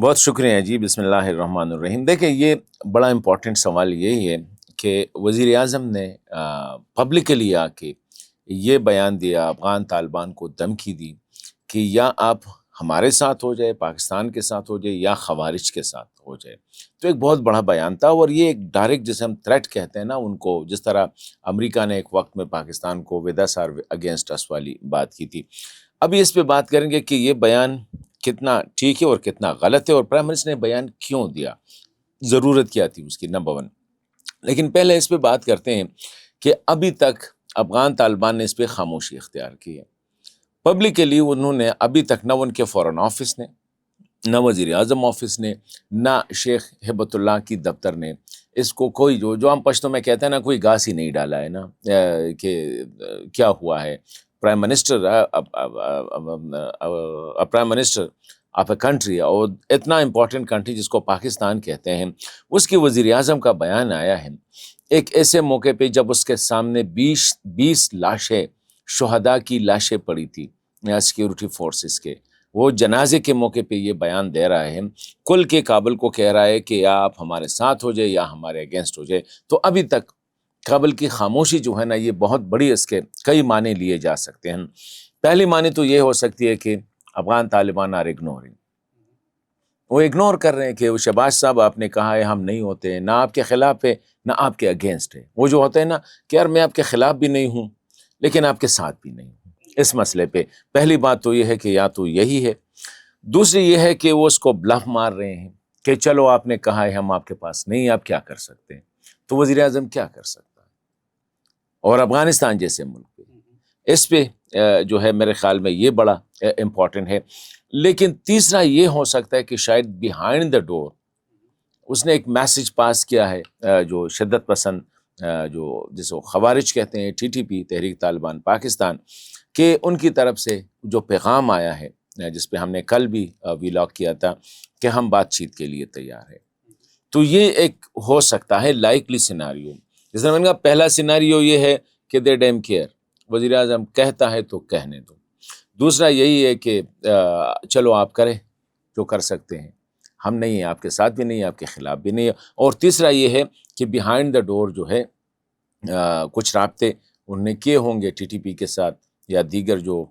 بہت شکریہ جی، بسم اللہ الرحمن الرحیم۔ دیکھیں، یہ بڑا امپورٹنٹ سوال یہی ہے کہ وزیر اعظم نے پبلکلی آ کے یہ بیان دیا، افغان طالبان کو دھمکی دی کہ یا آپ ہمارے ساتھ ہو جائے، پاکستان کے ساتھ ہو جائے، یا خوارج کے ساتھ ہو جائے۔ تو ایک بہت بڑا بیان تھا، اور یہ ایک ڈائریکٹ، جسے ہم تھریٹ کہتے ہیں نا ان کو، جس طرح امریکہ نے ایک وقت میں پاکستان کو ودا سار اگینسٹ اس والی بات کی تھی۔ ابھی اس پہ بات کریں گے کہ یہ بیان کتنا ٹھیک ہے اور کتنا غلط ہے، اور پرائم منسٹر نے بیان کیوں دیا، ضرورت کیا تھی اس کی، نمبر ون۔ لیکن پہلے اس پہ بات کرتے ہیں کہ ابھی تک افغان طالبان نے اس پہ خاموشی اختیار کی ہے۔ پبلکلی انہوں نے ابھی تک نہ ان کے فورن آفس نے، نہ وزیر اعظم آفس نے، نہ شیخ ہبت اللہ کی دفتر نے اس کو کوئی جو ہم پشتوں میں کہتے ہیں نا، کوئی گاس ہی نہیں ڈالا ہے نا، کہ کیا ہوا ہے۔ Prime minister prime minister of a country, اور اتنا امپورٹنٹ کنٹری جس کو پاکستان کہتے ہیں، اس کی وزیر اعظم کا بیان آیا ہے ایک ایسے موقع پہ جب اس کے سامنے 20 لاشیں، شہداء کی لاشیں پڑی تھی سیکیورٹی فورسز کے۔ وہ جنازے کے موقع پہ یہ بیان دے رہا ہے، کل کے کابل کو کہہ رہا ہے کہ یا آپ ہمارے ساتھ ہو جائے یا ہمارے اگینسٹ ہو جائے۔ تو ابھی تک کابل کی خاموشی جو ہے نا، یہ بہت بڑی، اس کے کئی معنی لیے جا سکتے ہیں۔ پہلی معنی تو یہ ہو سکتی ہے کہ افغان طالبان آر اگنورنگ، وہ اگنور کر رہے ہیں کہ شہباز صاحب آپ نے کہا ہے ہم نہیں ہوتے، نہ آپ کے خلاف ہے نہ آپ کے اگینسٹ ہے۔ وہ جو ہوتا ہے نا کہ یار میں آپ کے خلاف بھی نہیں ہوں لیکن آپ کے ساتھ بھی نہیں ہوں اس مسئلے پہ۔ پہلی بات تو یہ ہے کہ یا تو یہی ہے، دوسری یہ ہے کہ وہ اس کو بلف مار رہے ہیں کہ چلو آپ نے کہا ہے ہم آپ کے پاس نہیں، آپ کیا کر سکتے ہیں۔ تو وزیر اعظم کیا کر سکتا ہے، اور افغانستان جیسے ملک پہ اس پہ جو ہے میرے خیال میں یہ بڑا امپورٹنٹ ہے۔ لیکن تیسرا یہ ہو سکتا ہے کہ شاید بیہائنڈ دا ڈور اس نے ایک میسج پاس کیا ہے، جو شدت پسند، جو جسے خوارج کہتے ہیں، TTP تحریک طالبان پاکستان، کہ ان کی طرف سے جو پیغام آیا ہے، جس پہ ہم نے کل بھی ویلاگ کیا تھا کہ ہم بات چیت کے لیے تیار ہیں۔ تو یہ ایک ہو سکتا ہے لائکلی سیناریو۔ جس طرح میں نے کہا، پہلا سیناریو یہ ہے کہ دے ڈیم کیئر، وزیر اعظم کہتا ہے تو کہنے دو۔ دوسرا یہی ہے کہ چلو آپ کریں جو کر سکتے ہیں، ہم نہیں ہیں، آپ کے ساتھ بھی نہیں، آپ کے خلاف بھی نہیں ہے۔ اور تیسرا یہ ہے کہ بیہائنڈ دا ڈور جو ہے کچھ رابطے انہوں نے کیے ہوں گے TTP کے ساتھ یا دیگر جو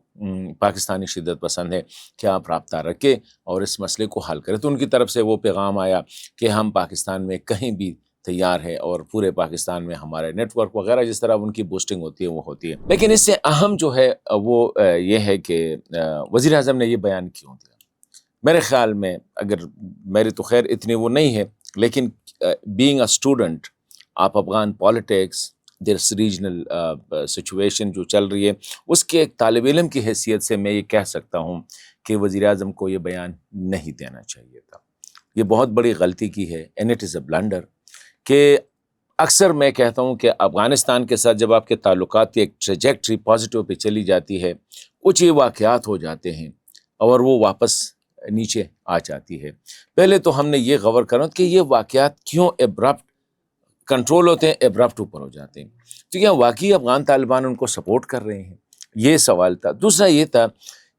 پاکستانی شدت پسند ہے، کہ آپ رابطہ رکھیں اور اس مسئلے کو حل کریں۔ تو ان کی طرف سے وہ پیغام آیا کہ ہم پاکستان میں کہیں بھی تیار ہے، اور پورے پاکستان میں ہمارے نیٹ ورک وغیرہ جس طرح ان کی بوسٹنگ ہوتی ہے وہ ہوتی ہے۔ لیکن اس سے اہم جو ہے وہ یہ ہے کہ وزیر اعظم نے یہ بیان کیوں دیا۔ میرے خیال میں، اگر میری تو خیر اتنی وہ نہیں ہے، لیکن being a student of Afghan politics, this regional situation جو چل رہی ہے، اس کے ایک طالب علم کی حیثیت سے میں یہ کہہ سکتا ہوں کہ وزیر اعظم کو یہ بیان نہیں دینا چاہیے تھا۔ یہ بہت بڑی غلطی کی ہے، and it is a blunder. کہ اکثر میں کہتا ہوں کہ افغانستان کے ساتھ جب آپ کے تعلقات کی ایک ٹریجیکٹری پازیٹیو پہ چلی جاتی ہے، کچھ یہ واقعات ہو جاتے ہیں اور وہ واپس نیچے آ جاتی ہے۔ پہلے تو ہم نے یہ غور کرنا کہ یہ واقعات کیوں ایبرپٹ کنٹرول ہوتے ہیں، ایبرپٹ اوپر ہو جاتے ہیں۔ تو کیا واقعی افغان طالبان ان کو سپورٹ کر رہے ہیں؟ یہ سوال تھا۔ دوسرا یہ تھا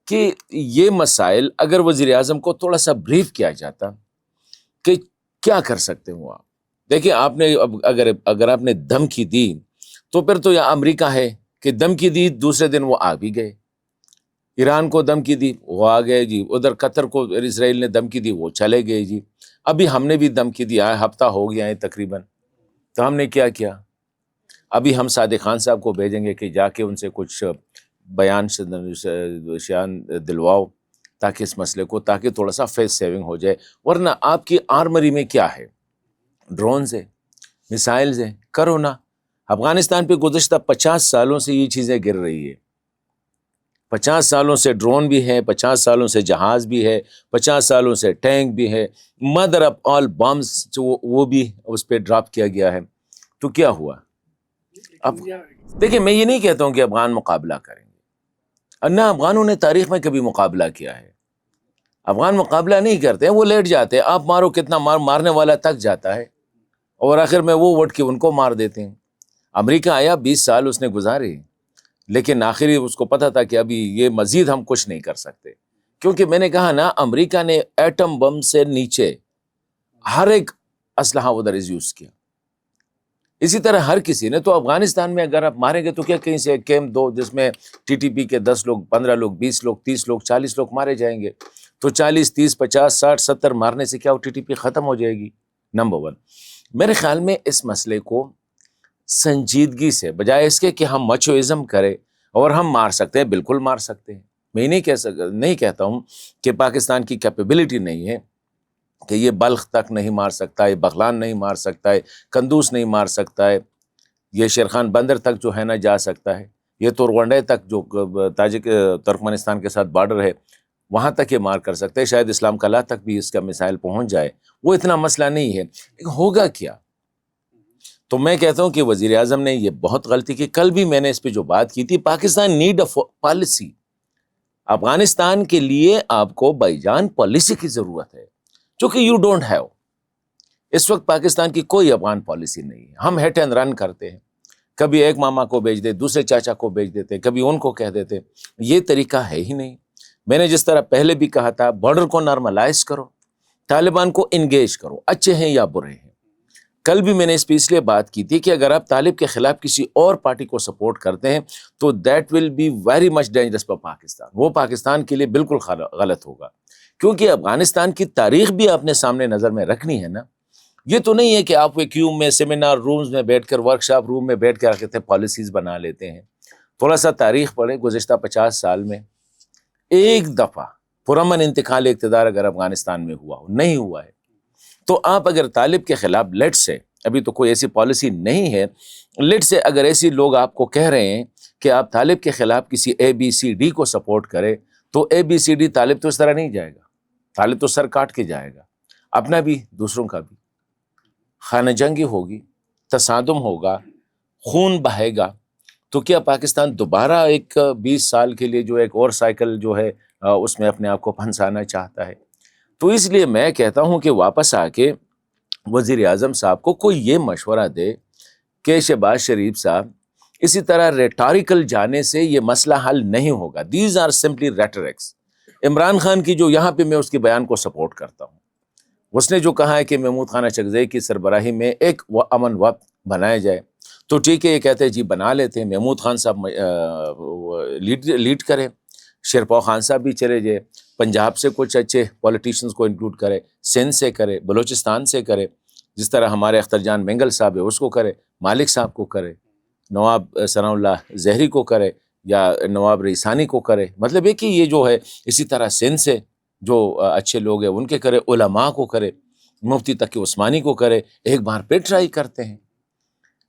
کہ یہ مسائل اگر وزیر اعظم کو تھوڑا سا بریف کیا جاتا کہ کیا کر سکتے ہو آپ۔ دیکھیں، آپ نے اگر آپ نے دھمکی دی تو پھر تو یہ امریکہ ہے کہ دھمکی دی، دوسرے دن وہ آ بھی گئے۔ ایران کو دھمکی دی، وہ آ گئے جی۔ ادھر قطر کو اسرائیل نے دھمکی دی، وہ چلے گئے جی۔ ابھی ہم نے بھی دھمکی دی ہے، ہفتہ ہو گیا ہے تقریباً، تو ہم نے کیا کیا؟ ابھی ہم صادق خان صاحب کو بھیجیں گے کہ جا کے ان سے کچھ بیان شیان دلواؤ تاکہ اس مسئلے کو، تاکہ تھوڑا سا فیس سیونگ ہو جائے۔ ورنہ آپ کی آرمری میں کیا ہے؟ ڈرونز ہیں، میسائلز ہیں، کرو نا۔ افغانستان پہ گزشتہ 50 سالوں سے یہ چیزیں گر رہی ہے۔ 50 سالوں سے ڈرون بھی ہے، 50 سالوں سے جہاز بھی ہے، 50 سالوں سے ٹینک بھی ہے، مدر آف آل بمز وہ بھی اس پہ ڈراپ کیا گیا ہے۔ تو کیا ہوا؟ اب دیکھیں، میں یہ نہیں کہتا ہوں کہ افغان مقابلہ کریں گے، نہ افغانوں نے تاریخ میں کبھی مقابلہ کیا ہے۔ افغان مقابلہ نہیں کرتے ہیں، وہ لیٹ جاتے ہیں، آپ مارو کتنا مارنے والا تک جاتا ہے، اور آخر میں وہ ووٹ کے ان کو مار دیتے ہیں۔ امریکہ آیا، 20 سال اس نے گزارے، لیکن آخری اس کو پتہ تھا کہ ابھی یہ مزید ہم کچھ نہیں کر سکتے، کیونکہ میں نے کہا نا امریکہ نے ایٹم بم سے نیچے ہر ایک اسلحہ ادھر یوز کیا، اسی طرح ہر کسی نے. تو افغانستان میں اگر آپ ماریں گے تو کیا کہیں سے کیمپ دو جس میں ٹی ٹی پی کے 10 لوگ 15 لوگ 20 لوگ 30 لوگ 40 لوگ مارے جائیں گے، تو 40 30 50 60 70 مارنے سے کیا وہ ٹی ٹی پی ختم ہو جائے گی؟ نمبر 1. میرے خیال میں اس مسئلے کو سنجیدگی سے، بجائے اس کے کہ ہم مچوازم کریں اور ہم مار سکتے ہیں، بالکل مار سکتے ہیں. میں نہیں کہتا ہوں کہ پاکستان کی کیپیبلٹی نہیں ہے کہ یہ بلخ تک نہیں مار سکتا ہے، بغلان نہیں مار سکتا ہے، قندوز نہیں مار سکتا ہے، یہ شیرخان بندر تک جو ہے نا جا سکتا ہے، یہ تورگنڈے تک جو تاجک ترکمانستان کے ساتھ بارڈر ہے وہاں تک یہ مار کر سکتے ہیں، شاید اسلام کلا تک بھی اس کا میزائل پہنچ جائے، وہ اتنا مسئلہ نہیں ہے. لیکن ہوگا کیا؟ تو میں کہتا ہوں کہ وزیر اعظم نے یہ بہت غلطی کی. کل بھی میں نے اس پہ جو بات کی تھی، Pakistan need a policy. Afghanistan کے لیے آپ کو بھائی جان پالیسی کی ضرورت ہے، جو کہ یو ڈونٹ ہیو. اس وقت پاکستان کی کوئی افغان پالیسی نہیں ہے. ہم ہٹ اینڈ رن کرتے ہیں، کبھی ایک ماما کو بھیج دے، دوسرے چاچا کو بھیج دیتے، کبھی ان کو کہہ دیتے. یہ طریقہ ہے ہی نہیں. میں نے جس طرح پہلے بھی کہا تھا، بارڈر کو نارملائز کرو، طالبان کو انگیج کرو، اچھے ہیں یا برے ہیں. کل بھی میں نے اس پہ اس لیے بات کی تھی کہ اگر آپ طالب کے خلاف کسی اور پارٹی کو سپورٹ کرتے ہیں تو that will be very much dangerous for Pakistan. وہ پاکستان کے لیے بالکل غلط ہوگا، کیونکہ افغانستان کی تاریخ بھی آپ نے سامنے نظر میں رکھنی ہے نا. یہ تو نہیں ہے کہ آپ ویکیوم میں، سیمینار رومز میں بیٹھ کر، ورکشاپ روم میں بیٹھ کر کہتے ہیں پالیسیز بنا لیتے ہیں. تھوڑا سا تاریخ پڑھیں، گزشتہ 50 سال میں ایک دفعہ پرامن انتقال اقتدار اگر افغانستان میں ہوا ہو، نہیں ہوا ہے. تو آپ اگر طالب کے خلاف لیٹ سے، ابھی تو کوئی ایسی پالیسی نہیں ہے، لیٹ سے اگر ایسی لوگ آپ کو کہہ رہے ہیں کہ آپ طالب کے خلاف کسی اے بی سی ڈی کو سپورٹ کرے، تو اے بی سی ڈی طالب تو اس طرح نہیں جائے گا. طالب تو سر کاٹ کے جائے گا، اپنا بھی دوسروں کا بھی. خانہ جنگی ہوگی، تصادم ہوگا، خون بہے گا. تو کیا پاکستان دوبارہ ایک 20 سال کے لیے جو ایک اور سائیکل جو ہے اس میں اپنے آپ کو پھنسانا چاہتا ہے؟ تو اس لیے میں کہتا ہوں کہ واپس آ کے وزیر اعظم صاحب کو کوئی یہ مشورہ دے کہ شہباز شریف صاحب، اسی طرح ریٹاریکل جانے سے یہ مسئلہ حل نہیں ہوگا. These are simply rhetorics. Imran Khan کی جو یہاں پہ میں اس کے بیان کو سپورٹ کرتا ہوں، اس نے جو کہا ہے کہ محمود خانہ چکزئی کی سربراہی میں ایک امن وقت بنایا جائے، تو ٹھیک ہے، یہ کہتے ہیں جی بنا لیتے ہیں. محمود خان صاحب لیڈ کریں، شیرپا خان صاحب بھی چلے جائے، پنجاب سے کچھ اچھے پولیٹیشنز کو انکلوڈ کرے، سندھ سے کرے، بلوچستان سے کرے، جس طرح ہمارے اختر جان مینگل صاحب ہے اس کو کرے، مالک صاحب کو کرے، نواب ثناء اللہ زہری کو کرے، یا نواب ریسانی کو کرے. مطلب ہے کہ یہ جو ہے اسی طرح سندھ سے جو اچھے لوگ ہیں ان کے کرے، علماء کو کرے، مفتی تقی عثمانی کو کرے. ایک بار پہ ٹرائی کرتے ہیں،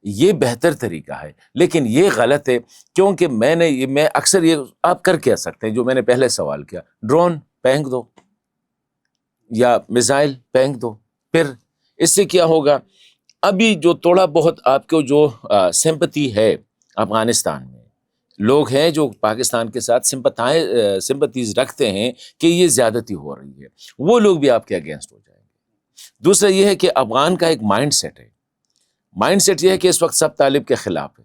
یہ بہتر طریقہ ہے. لیکن یہ غلط ہے، کیونکہ میں اکثر یہ آپ کر کہہ سکتے ہیں جو میں نے پہلے سوال کیا، ڈرون پھینک دو یا میزائل پھینک دو. پھر اس سے کیا ہوگا؟ ابھی جو تھوڑا بہت آپ کو جو سمپتی ہے افغانستان میں، لوگ ہیں جو پاکستان کے ساتھ سمپتیز رکھتے ہیں کہ یہ زیادتی ہو رہی ہے، وہ لوگ بھی آپ کے اگینسٹ ہو جائیں گے. دوسرا یہ ہے کہ افغان کا ایک مائنڈ سیٹ ہے. مائنڈ سیٹ یہ ہے کہ اس وقت سب طالب کے خلاف ہے،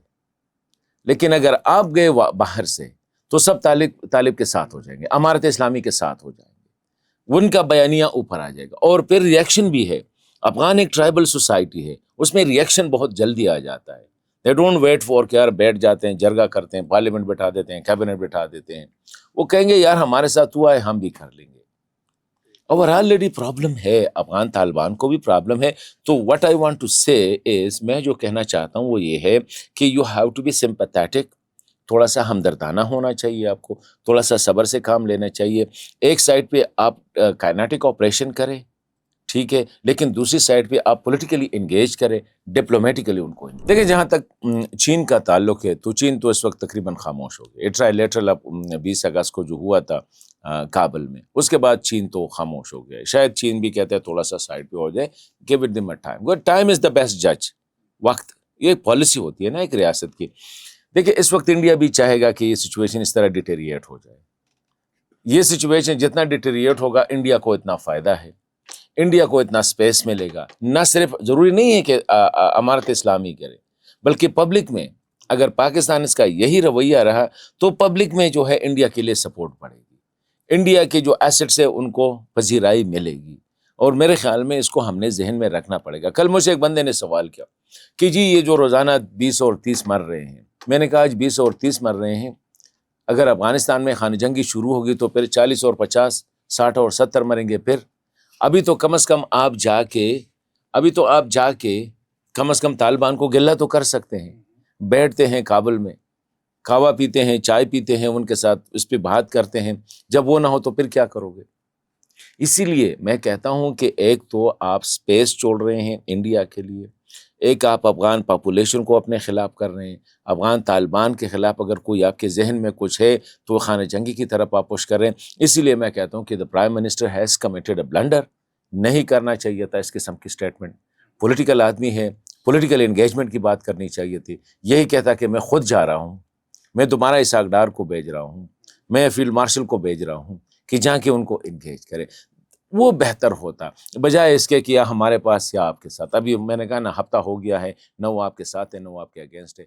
لیکن اگر آپ گئے باہر سے تو سب طالب کے ساتھ ہو جائیں گے، امارت اسلامی کے ساتھ ہو جائیں گے، ان کا بیانیہ اوپر آ جائے گا. اور پھر ریئیکشن بھی ہے. افغان ایک ٹرائبل سوسائٹی ہے، اس میں ریئیکشن بہت جلدی آ جاتا ہے. دے ڈونٹ ویٹ فور کہ یار بیٹھ جاتے ہیں، جرگہ کرتے ہیں، پارلیمنٹ بٹھا دیتے ہیں، کیبنٹ بٹھا دیتے ہیں. وہ کہیں گے یار ہمارے ساتھ ہوا ہے، ہم بھی کر لیں گے. اور آلریڈی پرابلم ہے، افغان طالبان کو بھی پرابلم ہے. تو وٹ آئی وانٹ ٹو سے از، میں جو کہنا چاہتا ہوں وہ یہ ہے کہ you have to be sympathetic. تھوڑا سا ہمدردانہ ہونا چاہیے آپ کو، تھوڑا سا صبر سے کام لینا چاہیے. ایک سائڈ پہ آپ کائنیٹک آپریشن کریں، ٹھیک ہے، لیکن دوسری سائڈ پہ آپ پولیٹیکلی انگیج کریں، ڈپلومیٹیکلی ان کو. دیکھیں جہاں تک چین کا تعلق ہے تو چین تو اس وقت تقریباً خاموش ہو گیا. ٹرائی لیٹرل 20 اگست کو جو ہوا تھا کابل میں، اس کے بعد چین تو خاموش ہو گیا. شاید چین بھی کہتے ہیں تھوڑا سا سائڈ پہ ہو جائے، give it them a time. Time is the best جج. وقت یہ پالیسی ہوتی ہے نا ایک ریاست کی. دیکھیں اس وقت انڈیا بھی چاہے گا کہ یہ سچویشن اس طرح ڈیٹیریٹ ہو جائے. یہ سچویشن جتنا ڈیٹیریٹ ہوگا انڈیا کو اتنا فائدہ ہے، انڈیا کو اتنا سپیس ملے گا. نہ صرف ضروری نہیں ہے کہ امارت اسلامی کرے، بلکہ پبلک میں اگر پاکستان اس کا یہی رویہ رہا تو پبلک میں جو ہے انڈیا کے لیے سپورٹ بڑھے گی. انڈیا کے جو ایسٹس ہے ان کو پذیرائی ملے گی، اور میرے خیال میں اس کو ہم نے ذہن میں رکھنا پڑے گا۔ کل مجھ سے ایک بندے نے سوال کیا کہ جی یہ جو روزانہ 20 اور 30 مر رہے ہیں، میں نے کہا آج 20 اور 30 مر رہے ہیں، اگر افغانستان میں خانہ جنگی شروع ہوگی تو پھر 40 اور 50، 60 اور 70 مریں گے۔ پھر ابھی تو کم از کم آپ جا کے کم از کم طالبان کو گلہ تو کر سکتے ہیں، بیٹھتے ہیں کابل میں، کھاوا پیتے ہیں، چائے پیتے ہیں، ان کے ساتھ اس پہ بات کرتے ہیں۔ جب وہ نہ ہو تو پھر کیا کرو گے؟ اسی لیے میں کہتا ہوں کہ ایک تو آپ سپیس چھوڑ رہے ہیں انڈیا کے لیے، ایک آپ افغان پاپولیشن کو اپنے خلاف کر رہے ہیں، افغان طالبان کے خلاف اگر کوئی آپ کے ذہن میں کچھ ہے تو وہ خانہ جنگی کی طرف آپ پش کر رہے ہیں۔ اسی لیے میں کہتا ہوں کہ the Prime Minister has committed a blunder، نہیں کرنا چاہیے تھا اس قسم کی سٹیٹمنٹ۔ پولیٹیکل آدمی ہے، پولیٹیکل انگیجمنٹ کی بات کرنی چاہیے تھی، یہی کہتا کہ میں خود جا رہا ہوں، میں دوبارہ اسحاق ڈار کو بھیج رہا ہوں، میں فیلڈ مارشل کو بھیج رہا ہوں کہ جا کے ان کو انگیج کرے، وہ بہتر ہوتا بجائے اس کے کیا ہمارے پاس یا آپ کے ساتھ۔ ابھی میں نے کہا نا ہفتہ ہو گیا ہے، نہ وہ آپ کے ساتھ ہے نہ وہ آپ کے اگینسٹ ہے۔